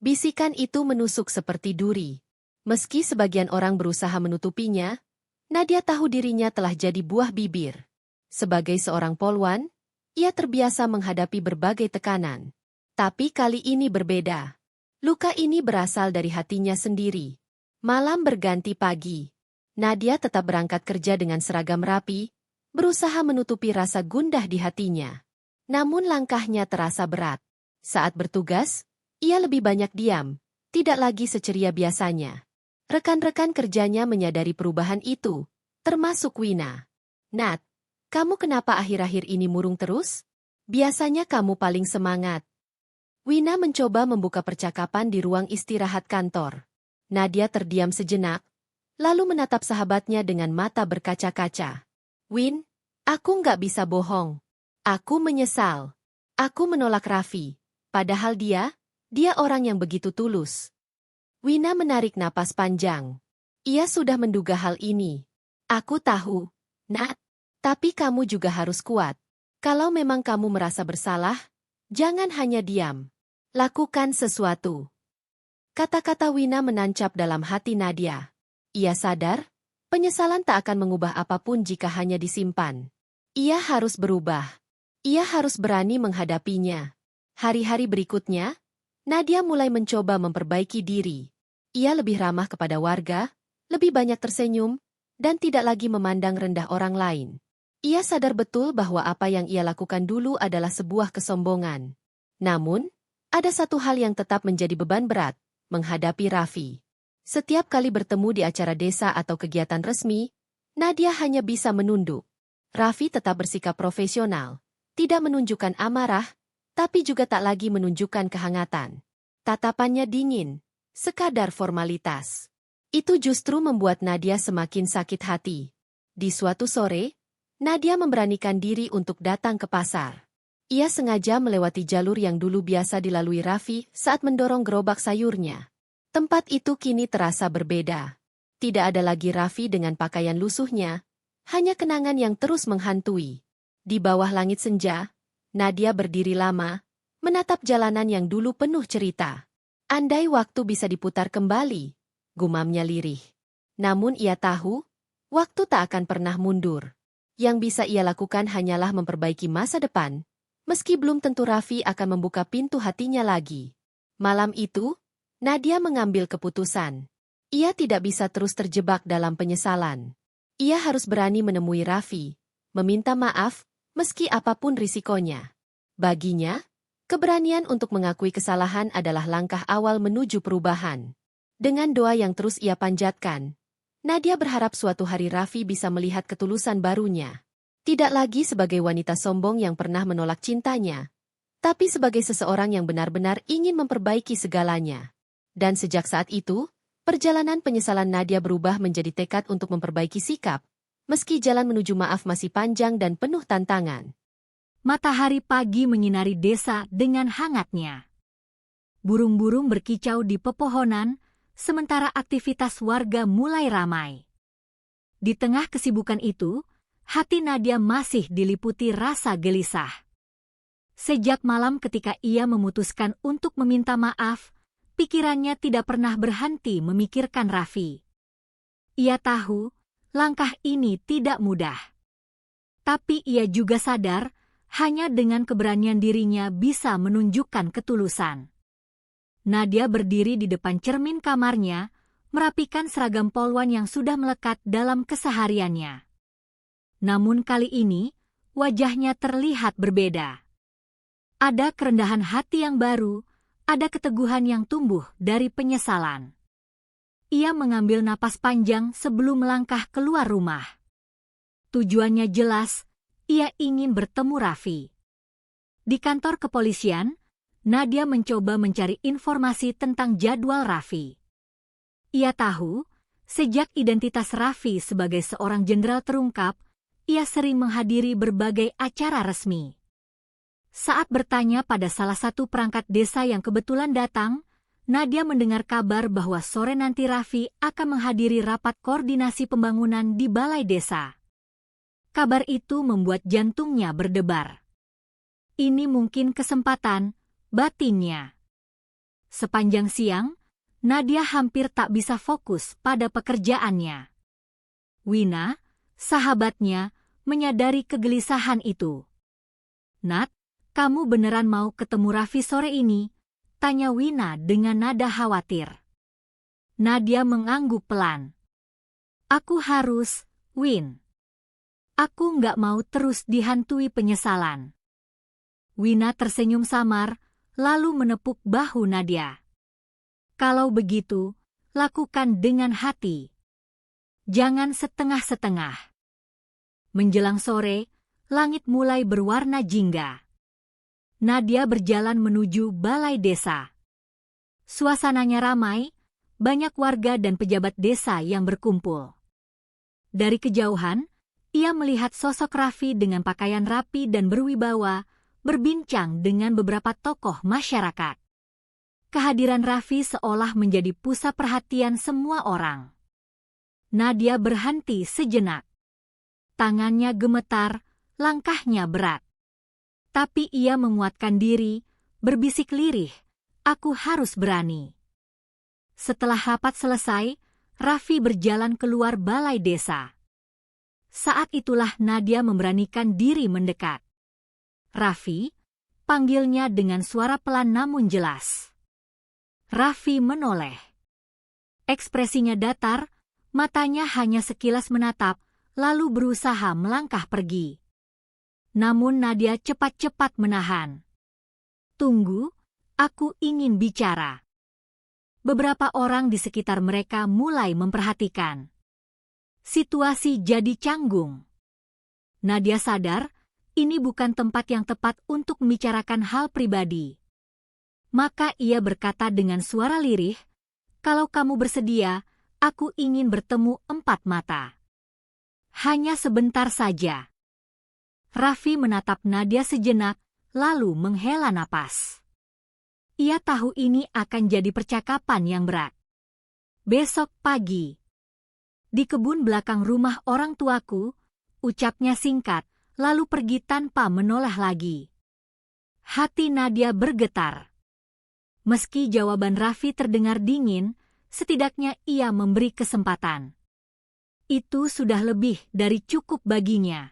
Bisikan itu menusuk seperti duri. Meski sebagian orang berusaha menutupinya, Nadia tahu dirinya telah jadi buah bibir. Sebagai seorang polwan, ia terbiasa menghadapi berbagai tekanan. Tapi kali ini berbeda. Luka ini berasal dari hatinya sendiri. Malam berganti pagi. Nadia tetap berangkat kerja dengan seragam rapi, berusaha menutupi rasa gundah di hatinya. Namun langkahnya terasa berat. Saat bertugas, ia lebih banyak diam, tidak lagi seceria biasanya. Rekan-rekan kerjanya menyadari perubahan itu, termasuk Wina. "Nat, kamu kenapa akhir-akhir ini murung terus? Biasanya kamu paling semangat." Wina mencoba membuka percakapan di ruang istirahat kantor. Nadia terdiam sejenak, lalu menatap sahabatnya dengan mata berkaca-kaca. "Win, aku nggak bisa bohong. Aku menyesal. Aku menolak Raffi. Padahal dia orang yang begitu tulus." Wina menarik napas panjang. Ia sudah menduga hal ini. "Aku tahu, Nat. Tapi kamu juga harus kuat. Kalau memang kamu merasa bersalah, jangan hanya diam. Lakukan sesuatu." Kata-kata Wina menancap dalam hati Nadia. Ia sadar, penyesalan tak akan mengubah apapun jika hanya disimpan. Ia harus berubah. Ia harus berani menghadapinya. Hari-hari berikutnya, Nadia mulai mencoba memperbaiki diri. Ia lebih ramah kepada warga, lebih banyak tersenyum, dan tidak lagi memandang rendah orang lain. Ia sadar betul bahwa apa yang ia lakukan dulu adalah sebuah kesombongan. Namun, ada satu hal yang tetap menjadi beban berat, menghadapi Raffi. Setiap kali bertemu di acara desa atau kegiatan resmi, Nadia hanya bisa menunduk. Raffi tetap bersikap profesional, tidak menunjukkan amarah, tapi juga tak lagi menunjukkan kehangatan. Tatapannya dingin, sekadar formalitas. Itu justru membuat Nadia semakin sakit hati. Di suatu sore, Nadia memberanikan diri untuk datang ke pasar. Ia sengaja melewati jalur yang dulu biasa dilalui Raffi saat mendorong gerobak sayurnya. Tempat itu kini terasa berbeda. Tidak ada lagi Raffi dengan pakaian lusuhnya, hanya kenangan yang terus menghantui. Di bawah langit senja, Nadia berdiri lama, menatap jalanan yang dulu penuh cerita. Andai waktu bisa diputar kembali, gumamnya lirih. Namun ia tahu, waktu tak akan pernah mundur. Yang bisa ia lakukan hanyalah memperbaiki masa depan, meski belum tentu Raffi akan membuka pintu hatinya lagi. Malam itu, Nadia mengambil keputusan. Ia tidak bisa terus terjebak dalam penyesalan. Ia harus berani menemui Raffi, meminta maaf, meski apapun risikonya. Baginya, keberanian untuk mengakui kesalahan adalah langkah awal menuju perubahan. Dengan doa yang terus ia panjatkan, Nadia berharap suatu hari Raffi bisa melihat ketulusan barunya. Tidak lagi sebagai wanita sombong yang pernah menolak cintanya, tapi sebagai seseorang yang benar-benar ingin memperbaiki segalanya. Dan sejak saat itu, perjalanan penyesalan Nadia berubah menjadi tekad untuk memperbaiki sikap, meski jalan menuju maaf masih panjang dan penuh tantangan. Matahari pagi menyinari desa dengan hangatnya. Burung-burung berkicau di pepohonan, sementara aktivitas warga mulai ramai. Di tengah kesibukan itu, hati Nadia masih diliputi rasa gelisah. Sejak malam ketika ia memutuskan untuk meminta maaf, pikirannya tidak pernah berhenti memikirkan Raffi. Ia tahu, langkah ini tidak mudah. Tapi ia juga sadar, hanya dengan keberanian dirinya bisa menunjukkan ketulusan. Nadia berdiri di depan cermin kamarnya, merapikan seragam polwan yang sudah melekat dalam kesehariannya. Namun kali ini, wajahnya terlihat berbeda. Ada kerendahan hati yang baru, ada keteguhan yang tumbuh dari penyesalan. Ia mengambil napas panjang sebelum melangkah keluar rumah. Tujuannya jelas, ia ingin bertemu Raffi. Di kantor kepolisian, Nadia mencoba mencari informasi tentang jadwal Raffi. Ia tahu, sejak identitas Raffi sebagai seorang jenderal terungkap, ia sering menghadiri berbagai acara resmi. Saat bertanya pada salah satu perangkat desa yang kebetulan datang, Nadia mendengar kabar bahwa sore nanti Raffi akan menghadiri rapat koordinasi pembangunan di balai desa. Kabar itu membuat jantungnya berdebar. Ini mungkin kesempatan, batinnya. Sepanjang siang, Nadia hampir tak bisa fokus pada pekerjaannya. Wina, sahabatnya, menyadari kegelisahan itu. "Nat, kamu beneran mau ketemu Raffi sore ini?" tanya Wina dengan nada khawatir. Nadia mengangguk pelan. "Aku harus, Win. Aku nggak mau terus dihantui penyesalan." Wina tersenyum samar, lalu menepuk bahu Nadia. "Kalau begitu, lakukan dengan hati. Jangan setengah-setengah." Menjelang sore, langit mulai berwarna jingga. Nadia berjalan menuju balai desa. Suasananya ramai, banyak warga dan pejabat desa yang berkumpul. Dari kejauhan, ia melihat sosok Raffi dengan pakaian rapi dan berwibawa, berbincang dengan beberapa tokoh masyarakat. Kehadiran Raffi seolah menjadi pusat perhatian semua orang. Nadia berhenti sejenak. Tangannya gemetar, langkahnya berat. Tapi ia menguatkan diri, berbisik lirih, "Aku harus berani." Setelah rapat selesai, Raffi berjalan keluar balai desa. Saat itulah Nadia memberanikan diri mendekat. "Raffi," panggilnya dengan suara pelan namun jelas. Raffi menoleh. Ekspresinya datar, matanya hanya sekilas menatap, lalu berusaha melangkah pergi. Namun Nadia cepat-cepat menahan. "Tunggu, aku ingin bicara." Beberapa orang di sekitar mereka mulai memperhatikan. Situasi jadi canggung. Nadia sadar, ini bukan tempat yang tepat untuk membicarakan hal pribadi. Maka ia berkata dengan suara lirih, "Kalau kamu bersedia, aku ingin bertemu empat mata. Hanya sebentar saja." Raffi menatap Nadia sejenak, lalu menghela napas. Ia tahu ini akan jadi percakapan yang berat. "Besok pagi. Di kebun belakang rumah orang tuaku," ucapnya singkat, lalu pergi tanpa menoleh lagi. Hati Nadia bergetar. Meski jawaban Raffi terdengar dingin, setidaknya ia memberi kesempatan. Itu sudah lebih dari cukup baginya.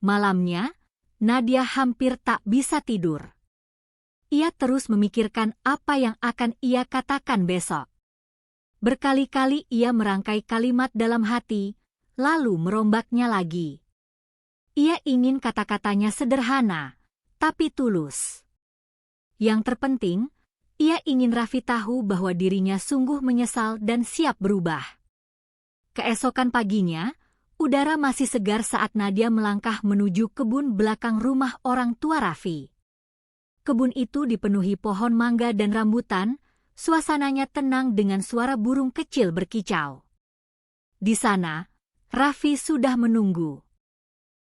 Malamnya, Nadia hampir tak bisa tidur. Ia terus memikirkan apa yang akan ia katakan besok. Berkali-kali ia merangkai kalimat dalam hati, lalu merombaknya lagi. Ia ingin kata-katanya sederhana, tapi tulus. Yang terpenting, ia ingin Raffi tahu bahwa dirinya sungguh menyesal dan siap berubah. Keesokan paginya, udara masih segar saat Nadia melangkah menuju kebun belakang rumah orang tua Raffi. Kebun itu dipenuhi pohon mangga dan rambutan, suasananya tenang dengan suara burung kecil berkicau. Di sana, Raffi sudah menunggu.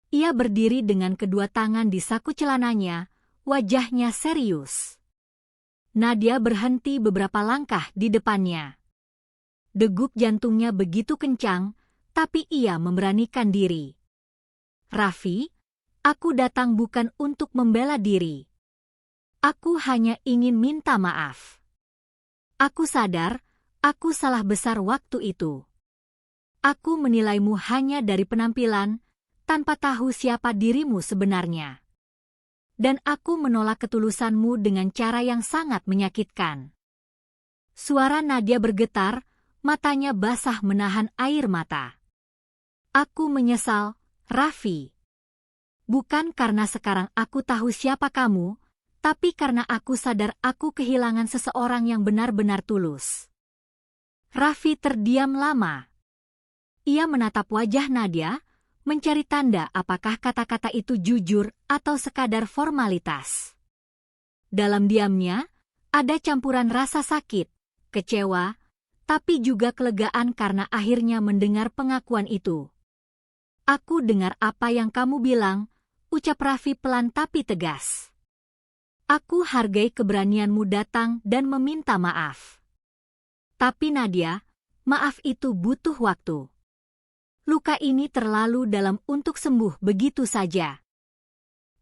Ia berdiri dengan kedua tangan di saku celananya, wajahnya serius. Nadia berhenti beberapa langkah di depannya. Degup jantungnya begitu kencang, tapi ia memberanikan diri. Raffi, aku datang bukan untuk membela diri. Aku hanya ingin minta maaf. Aku sadar, aku salah besar waktu itu. Aku menilaimu hanya dari penampilan, tanpa tahu siapa dirimu sebenarnya. Dan aku menolak ketulusanmu dengan cara yang sangat menyakitkan. Suara Nadia bergetar, matanya basah menahan air mata. Aku menyesal, Raffi. Bukan karena sekarang aku tahu siapa kamu, tapi karena aku sadar aku kehilangan seseorang yang benar-benar tulus. Raffi terdiam lama. Ia menatap wajah Nadia, mencari tanda apakah kata-kata itu jujur atau sekadar formalitas. Dalam diamnya, ada campuran rasa sakit, kecewa, tapi juga kelegaan karena akhirnya mendengar pengakuan itu. Aku dengar apa yang kamu bilang, ucap Raffi pelan tapi tegas. Aku hargai keberanianmu datang dan meminta maaf. Tapi Nadia, maaf itu butuh waktu. Luka ini terlalu dalam untuk sembuh begitu saja.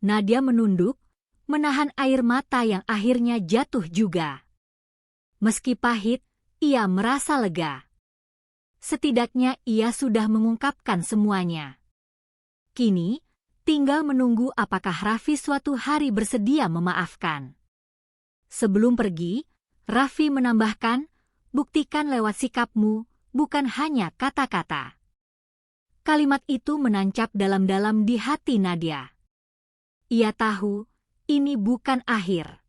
Nadia menunduk, menahan air mata yang akhirnya jatuh juga. Meski pahit, ia merasa lega. Setidaknya ia sudah mengungkapkan semuanya. Kini, tinggal menunggu apakah Raffi suatu hari bersedia memaafkan. Sebelum pergi, Raffi menambahkan, buktikan lewat sikapmu, bukan hanya kata-kata. Kalimat itu menancap dalam-dalam di hati Nadia. Ia tahu, ini bukan akhir.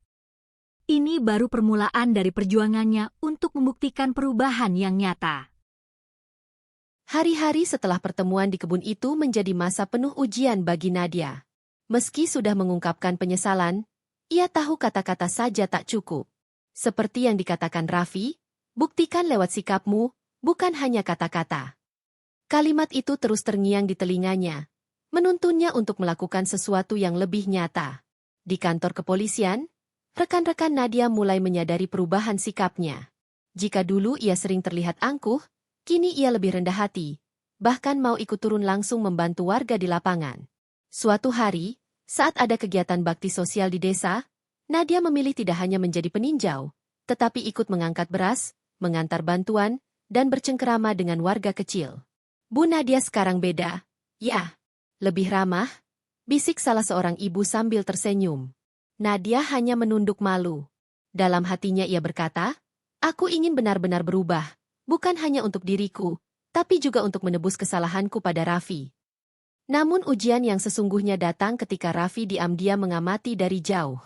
Ini baru permulaan dari perjuangannya untuk membuktikan perubahan yang nyata. Hari-hari setelah pertemuan di kebun itu menjadi masa penuh ujian bagi Nadia. Meski sudah mengungkapkan penyesalan, ia tahu kata-kata saja tak cukup. Seperti yang dikatakan Raffi, buktikan lewat sikapmu, bukan hanya kata-kata. Kalimat itu terus terngiang di telinganya, menuntunnya untuk melakukan sesuatu yang lebih nyata. Di kantor kepolisian, rekan-rekan Nadia mulai menyadari perubahan sikapnya. Jika dulu ia sering terlihat angkuh, kini ia lebih rendah hati, bahkan mau ikut turun langsung membantu warga di lapangan. Suatu hari, saat ada kegiatan bakti sosial di desa, Nadia memilih tidak hanya menjadi peninjau, tetapi ikut mengangkat beras, mengantar bantuan, dan bercengkerama dengan warga kecil. Bu Nadia sekarang beda. Ya, lebih ramah, bisik salah seorang ibu sambil tersenyum. Nadia hanya menunduk malu. Dalam hatinya ia berkata, aku ingin benar-benar berubah, bukan hanya untuk diriku, tapi juga untuk menebus kesalahanku pada Raffi. Namun ujian yang sesungguhnya datang ketika Raffi diam-diam mengamati dari jauh.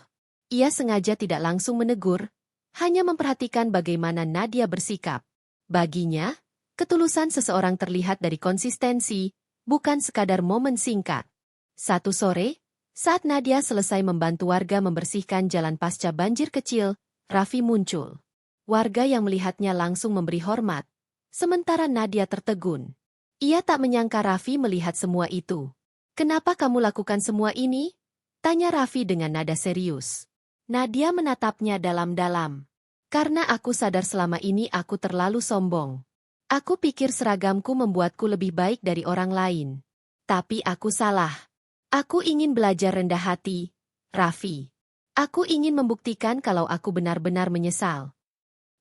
Ia sengaja tidak langsung menegur, hanya memperhatikan bagaimana Nadia bersikap. Baginya, ketulusan seseorang terlihat dari konsistensi, bukan sekadar momen singkat. Satu sore, saat Nadia selesai membantu warga membersihkan jalan pasca banjir kecil, Raffi muncul. Warga yang melihatnya langsung memberi hormat, sementara Nadia tertegun. Ia tak menyangka Raffi melihat semua itu. Kenapa kamu lakukan semua ini? Tanya Raffi dengan nada serius. Nadia menatapnya dalam-dalam. Karena aku sadar selama ini aku terlalu sombong. Aku pikir seragamku membuatku lebih baik dari orang lain. Tapi aku salah. Aku ingin belajar rendah hati, Raffi. Aku ingin membuktikan kalau aku benar-benar menyesal.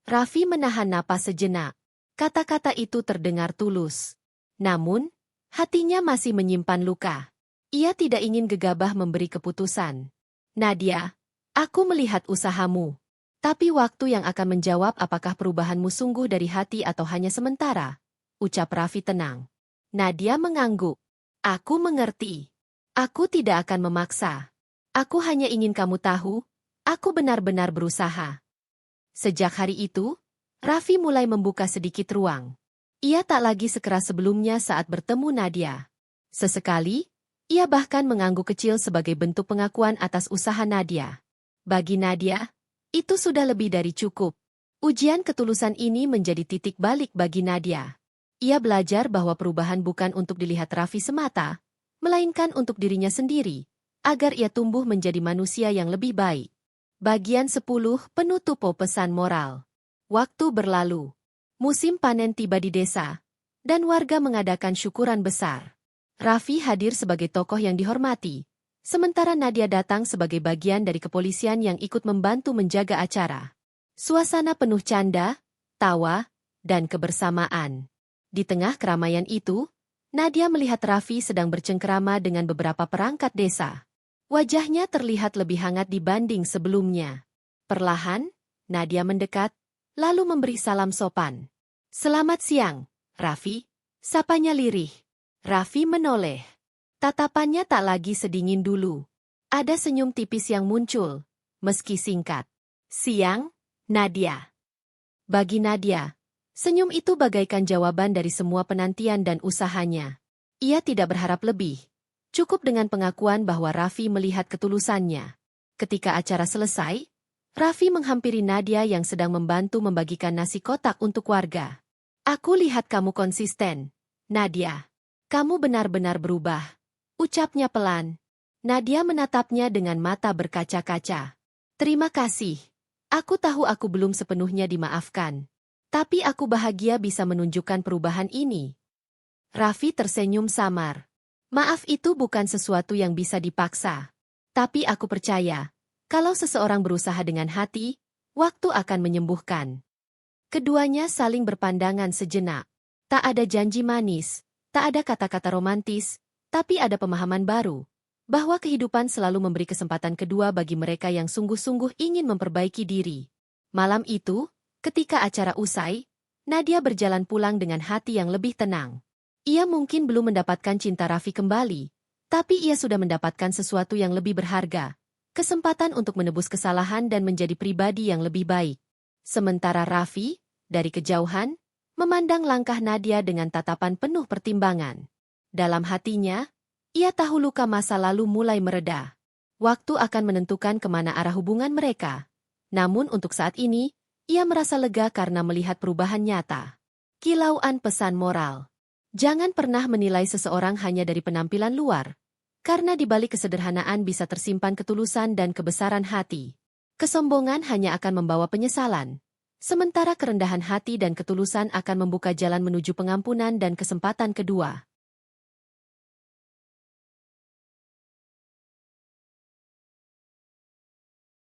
Raffi menahan napas sejenak. Kata-kata itu terdengar tulus. Namun, hatinya masih menyimpan luka. Ia tidak ingin gegabah memberi keputusan. Nadia, aku melihat usahamu. Tapi waktu yang akan menjawab apakah perubahanmu sungguh dari hati atau hanya sementara, ucap Raffi tenang. Nadia mengangguk. Aku mengerti. Aku tidak akan memaksa. Aku hanya ingin kamu tahu, aku benar-benar berusaha. Sejak hari itu, Raffi mulai membuka sedikit ruang. Ia tak lagi sekeras sebelumnya saat bertemu Nadia. Sesekali, ia bahkan mengangguk kecil sebagai bentuk pengakuan atas usaha Nadia. Bagi Nadia, itu sudah lebih dari cukup. Ujian ketulusan ini menjadi titik balik bagi Nadia. Ia belajar bahwa perubahan bukan untuk dilihat Raffi semata, melainkan untuk dirinya sendiri, agar ia tumbuh menjadi manusia yang lebih baik. Bagian 10 penutup pesan moral. Waktu berlalu. Musim panen tiba di desa, dan warga mengadakan syukuran besar. Raffi hadir sebagai tokoh yang dihormati, sementara Nadia datang sebagai bagian dari kepolisian yang ikut membantu menjaga acara. Suasana penuh canda, tawa, dan kebersamaan. Di tengah keramaian itu, Nadia melihat Raffi sedang bercengkerama dengan beberapa perangkat desa. Wajahnya terlihat lebih hangat dibanding sebelumnya. Perlahan, Nadia mendekat, lalu memberi salam sopan. Selamat siang, Raffi, sapanya lirih. Raffi menoleh. Tatapannya tak lagi sedingin dulu. Ada senyum tipis yang muncul, meski singkat. Siang, Nadia. Bagi Nadia, senyum itu bagaikan jawaban dari semua penantian dan usahanya. Ia tidak berharap lebih. Cukup dengan pengakuan bahwa Raffi melihat ketulusannya. Ketika acara selesai, Raffi menghampiri Nadia yang sedang membantu membagikan nasi kotak untuk warga. Aku lihat kamu konsisten, Nadia. Kamu benar-benar berubah. Ucapnya pelan. Nadia menatapnya dengan mata berkaca-kaca. Terima kasih. Aku tahu aku belum sepenuhnya dimaafkan. Tapi aku bahagia bisa menunjukkan perubahan ini. Raffi tersenyum samar. Maaf itu bukan sesuatu yang bisa dipaksa. Tapi aku percaya, kalau seseorang berusaha dengan hati, waktu akan menyembuhkan. Keduanya saling berpandangan sejenak. Tak ada janji manis. Tak ada kata-kata romantis, tapi ada pemahaman baru, bahwa kehidupan selalu memberi kesempatan kedua bagi mereka yang sungguh-sungguh ingin memperbaiki diri. Malam itu, ketika acara usai, Nadia berjalan pulang dengan hati yang lebih tenang. Ia mungkin belum mendapatkan cinta Raffi kembali, tapi ia sudah mendapatkan sesuatu yang lebih berharga, kesempatan untuk menebus kesalahan dan menjadi pribadi yang lebih baik. Sementara Raffi, dari kejauhan, memandang langkah Nadia dengan tatapan penuh pertimbangan. Dalam hatinya, ia tahu luka masa lalu mulai mereda. Waktu akan menentukan kemana arah hubungan mereka. Namun untuk saat ini, ia merasa lega karena melihat perubahan nyata. Kilauan pesan moral. Jangan pernah menilai seseorang hanya dari penampilan luar, karena di balik kesederhanaan bisa tersimpan ketulusan dan kebesaran hati. Kesombongan hanya akan membawa penyesalan. Sementara kerendahan hati dan ketulusan akan membuka jalan menuju pengampunan dan kesempatan kedua.